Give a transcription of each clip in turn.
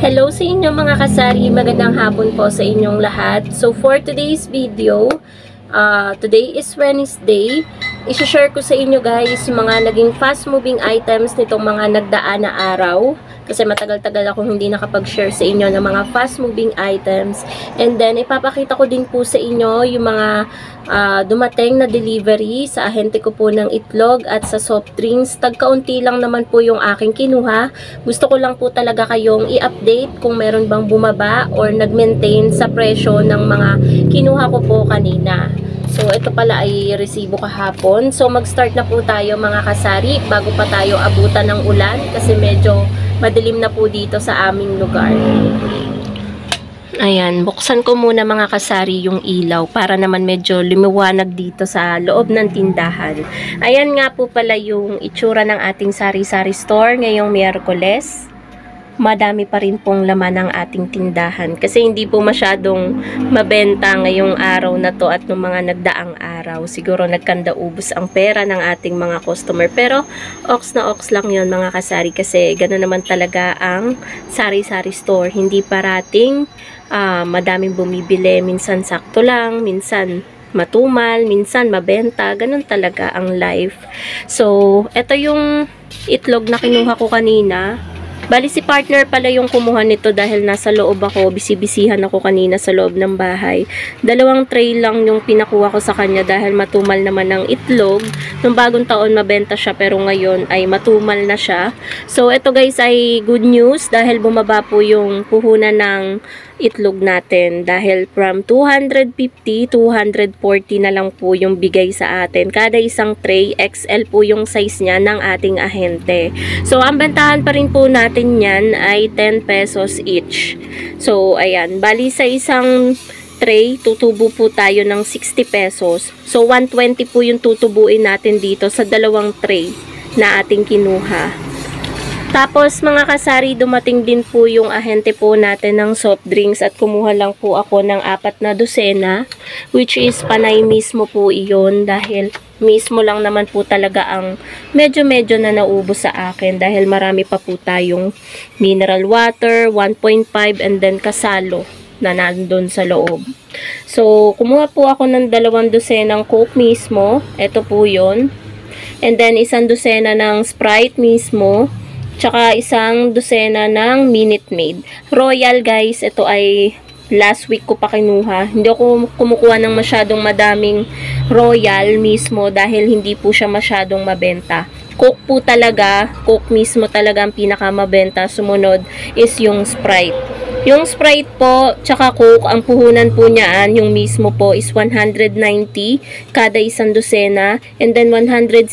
Hello sa inyo mga kasari, magandang hapon po sa inyong lahat. So for today's video, today is Wednesday. I-share ko sa inyo guys yung mga naging fast moving items nitong mga nagdaan na araw. Kasi matagal-tagal akong hindi nakapag-share sa inyo ng mga fast moving items. And then ipapakita ko din po sa inyo yung mga dumating na delivery sa ahente ko po ng itlog at sa soft drinks. Tagkaunti lang naman po yung aking kinuha. Gusto ko lang po talaga kayong i-update kung meron bang bumaba or nag-maintain sa presyo ng mga kinuha ko po kanina. So, ito pala ay resibo kahapon. So, mag-start na po tayo mga kasari bago pa tayo abutan ng ulan kasi medyo madilim na po dito sa aming lugar. Ayan, buksan ko muna mga kasari yung ilaw para naman medyo lumiwanag dito sa loob ng tindahan. Ayan nga po pala yung itsura ng ating sari-sari store ngayong Miyerkules. Madami pa rin pong laman ng ating tindahan kasi hindi po masyadong mabenta ngayong araw na to at ng mga nagdaang araw. Siguro nagkanda-ubos ang pera ng ating mga customer, pero ox na ox lang yon mga kasari kasi gano'n naman talaga ang sari-sari store. Hindi parating madaming bumibili, minsan sakto lang, minsan matumal, minsan mabenta, ganun talaga ang life. So, ito yung itlog na kinuha ko kanina. Bali si partner pala yung kumuha nito dahil nasa loob ako, bisibisihan ako kanina sa loob ng bahay. 2 tray lang yung pinakuha ko sa kanya dahil matumal naman ng itlog. Nung bagong taon mabenta siya pero ngayon ay matumal na siya. So ito guys ay good news dahil bumaba po yung puhunan ng itlog natin dahil from 250, 240 na lang po yung bigay sa atin. Kada isang tray, XL po yung size niya ng ating ahente. So, ang bentahan pa rin po natin yan ay 10 pesos each. So, ayan. Bali sa isang tray, tutubo po tayo ng 60 pesos. So, 120 po yung tutubuin natin dito sa 2 tray na ating kinuha. Tapos mga kasari, dumating din po yung ahente po natin ng soft drinks at kumuha lang po ako ng 4 na dosena, which is panay mismo po iyon dahil mismo lang naman po talaga ang medyo na naubos sa akin dahil marami pa po tayong mineral water, 1.5 and then kasalo na nandun sa loob. So, kumuha po ako ng 2 dosenang Coke mismo, ito po yun. And then, 1 dosena ng Sprite mismo. Tsaka 1 dosena ng Minute Maid. Royal guys, ito ay last week ko pa kinuha. Hindi ako kumukuha ng masyadong madaming Royal mismo dahil hindi po siya masyadong mabenta. Coke po talaga, Coke mismo talaga ang pinakamabenta. Sumunod is yung Sprite. Yung Sprite po, tsaka Coke, ang puhunan po niyaan, yung mismo po is 190 kada 1 dosena. And then 160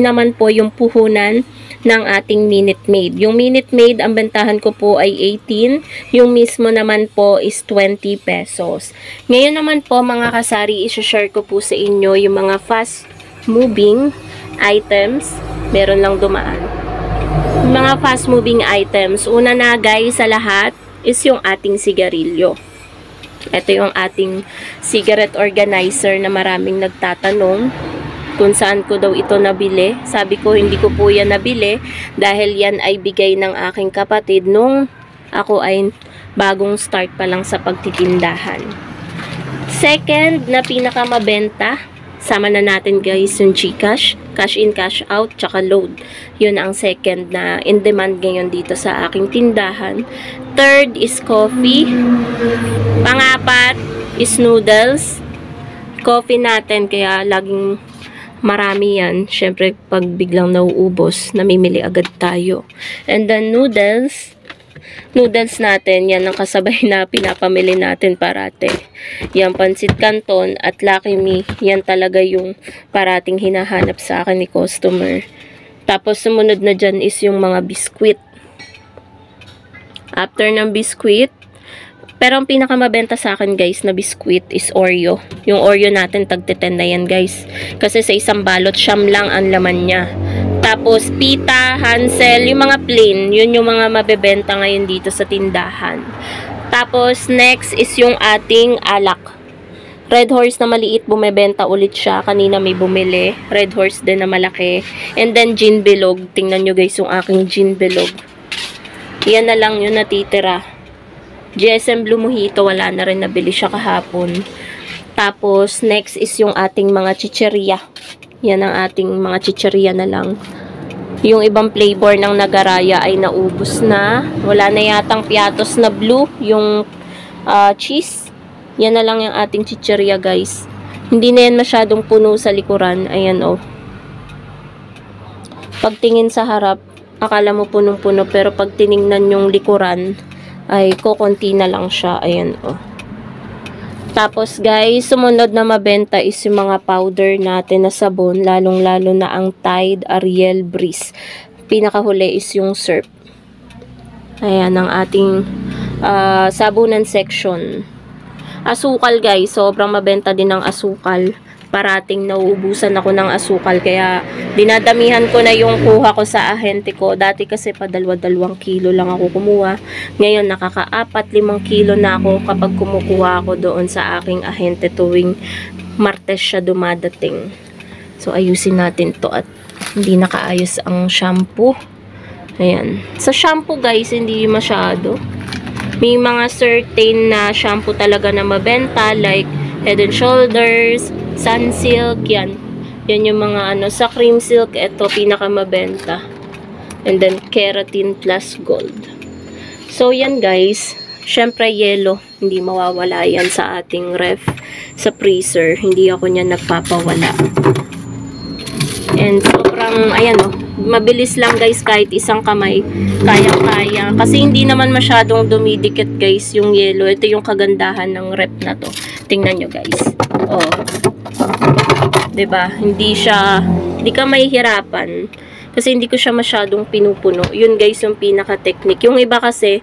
naman po yung puhunan ng ating Minute Maid. Yung Minute Maid, ang bentahan ko po ay 18. Yung mismo naman po is 20 pesos. Ngayon naman po mga kasari, isi-share ko po sa inyo yung mga fast moving items. Meron lang dumaan. Mga fast moving items. Una na guys sa lahat is yung ating sigarilyo. Ito yung ating cigarette organizer na maraming nagtatanong kung saan ko daw ito nabili. Sabi ko, hindi ko po yan nabili dahil yan ay bigay ng aking kapatid nung ako ay bagong start pa lang sa pagtitindahan. Second na pinakamabenta, sama na natin guys yung GCash, cash in, cash out, tsaka load. Yun ang second na in demand ngayon dito sa aking tindahan. Third is coffee. Pang-apat is noodles. Coffee natin kaya laging marami yan. Syempre, pag biglang nauubos, namimili agad tayo. And then, noodles. Noodles natin, yan ang kasabay na pinapamili natin parate. Yan, Pansit Canton at Lucky Me. Yan talaga yung parating hinahanap sa akin ni customer. Tapos, sumunod na dyan is yung mga biskwit. After ng biskwit, pero ang pinakamabenta sa akin guys na biskwit is Oreo. Yung Oreo natin tag-10 na yan guys. Kasi sa isang balot, siyam lang ang laman niya. Tapos pita, Hansel, yung mga plain, yun yung mga mabebenta ngayon dito sa tindahan. Tapos next is yung ating alak. Red Horse na maliit, bumebenta ulit siya. Kanina may bumili. Red Horse din na malaki. And then gin bilog. Tingnan nyo guys yung aking gin bilog. Yan na lang yung natitira. GSM Blue Mojito, wala na rin, nabili siya kahapon. Tapos, next is yung ating mga chicheria. Yan ang ating mga chicheria na lang. Yung ibang flavor ng Nagaraya ay naubos na. Wala na yatang piatos na blue, yung cheese. Yan na lang yung ating chicheria, guys. Hindi na yan masyadong puno sa likuran. Ayan, oh. Pagtingin sa harap, akala mo punong-puno, pero pag tiningnan yung likuran, ay kokonti na lang siya. Ayan, oh. Tapos, guys, sumunod na mabenta is yung mga powder natin na sabon, lalong-lalo na ang Tide Ariel Breeze. Pinakahuli is yung Surf. Ayan, ang ating sabunan section. Asukal, guys, sobrang mabenta din ng asukal. Parating nauubusan ako ng asukal, kaya dinadamihan ko na yung kuha ko sa ahente ko. Dati kasi pa 2 kilo lang ako kumuha. Ngayon nakaka-4, 5 kilo na ako kapag kumukuha ako doon sa aking ahente tuwing Martes siya dumadating. So ayusin natin to at hindi nakaayos ang shampoo. Ayan. Sa shampoo, guys, hindi masyado. May mga certain na shampoo talaga na mabenta, like Head and Shoulders, Sunsilk, yan. Yan yung mga sa Cream Silk, ito pinakamabenta. And then Keratin Plus Gold. So yan, guys. Syempre yellow, hindi mawawala yan sa ating ref, sa freezer. Hindi ako niyan nagpapawala. And sobrang, ayan mabilis lang, guys, kahit isang kamay, kaya-kaya. Kasi hindi naman masyadong dumidikit, guys, yung yellow. Ito yung kagandahan ng ref na to. Tingnan nyo, guys. Oh. 'Di ba? Hindi ka mahihirapan kasi hindi ko siya masyadong pinupuno. Yun, guys, yung pinaka-technique. Yung iba kasi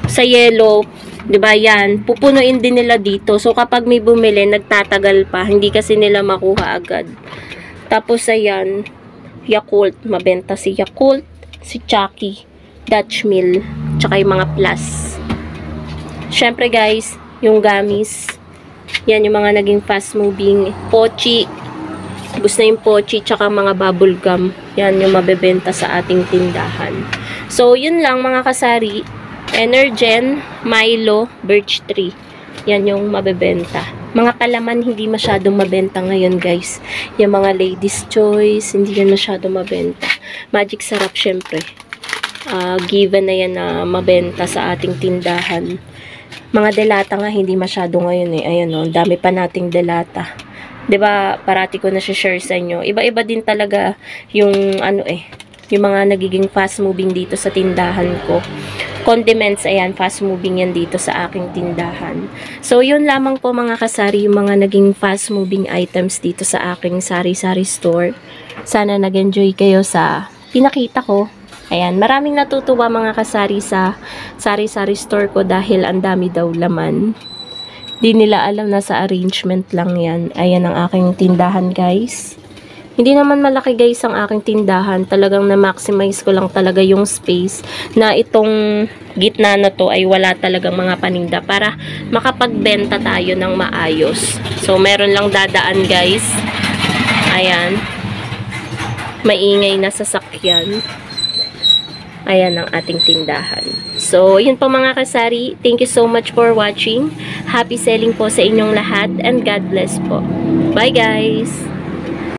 sa yellow, 'di ba? Yan, pupunuin din nila dito. So kapag may bumili, nagtatagal pa. Hindi kasi nila makuha agad. Tapos ayan, Yakult, mabenta si Yakult, si Chucky, Dutch Mill, tsaka yung mga Plus. Syempre, guys, yung gummies. Yan yung mga naging fast moving. Pochi. Gusto na yung pochi tsaka mga bubble gum. Yan yung mabebenta sa ating tindahan. So, yun lang mga kasari. Energen, Milo, Birch Tree. Yan yung mabebenta. Mga palaman hindi masyadong mabenta ngayon, guys. Yung mga Ladies Choice, hindi yan masyadong mabenta. Magic Sarap, syempre. Given na yan na mabenta sa ating tindahan. Mga delata nga hindi masyado ngayon eh. Ayan dami pa nating delata. 'Di ba? Parati ko na share sa inyo. Iba-iba din talaga yung yung mga nagiging fast moving dito sa tindahan ko. Condiments, ayan, fast moving yan dito sa aking tindahan. So, yun lamang po mga kasari, yung mga naging fast moving items dito sa aking sari-sari store. Sana nag-enjoy kayo sa pinakita ko. Ayan, maraming natutuwa mga kasari sa sari-sari store ko dahil ang dami daw laman. Di nila alam na sa arrangement lang yan. Ayan ang aking tindahan, guys. Hindi naman malaki, guys, ang aking tindahan. Talagang na-maximize ko lang talaga yung space na itong gitna na to ay wala talagang mga paninda para makapagbenta tayo ng maayos. So, meron lang dadaan, guys. Ayan. Maingay na sasakyan. Ayan ang ating tindahan. So, yun po mga kasari. Thank you so much for watching. Happy selling po sa inyong lahat and God bless po. Bye, guys!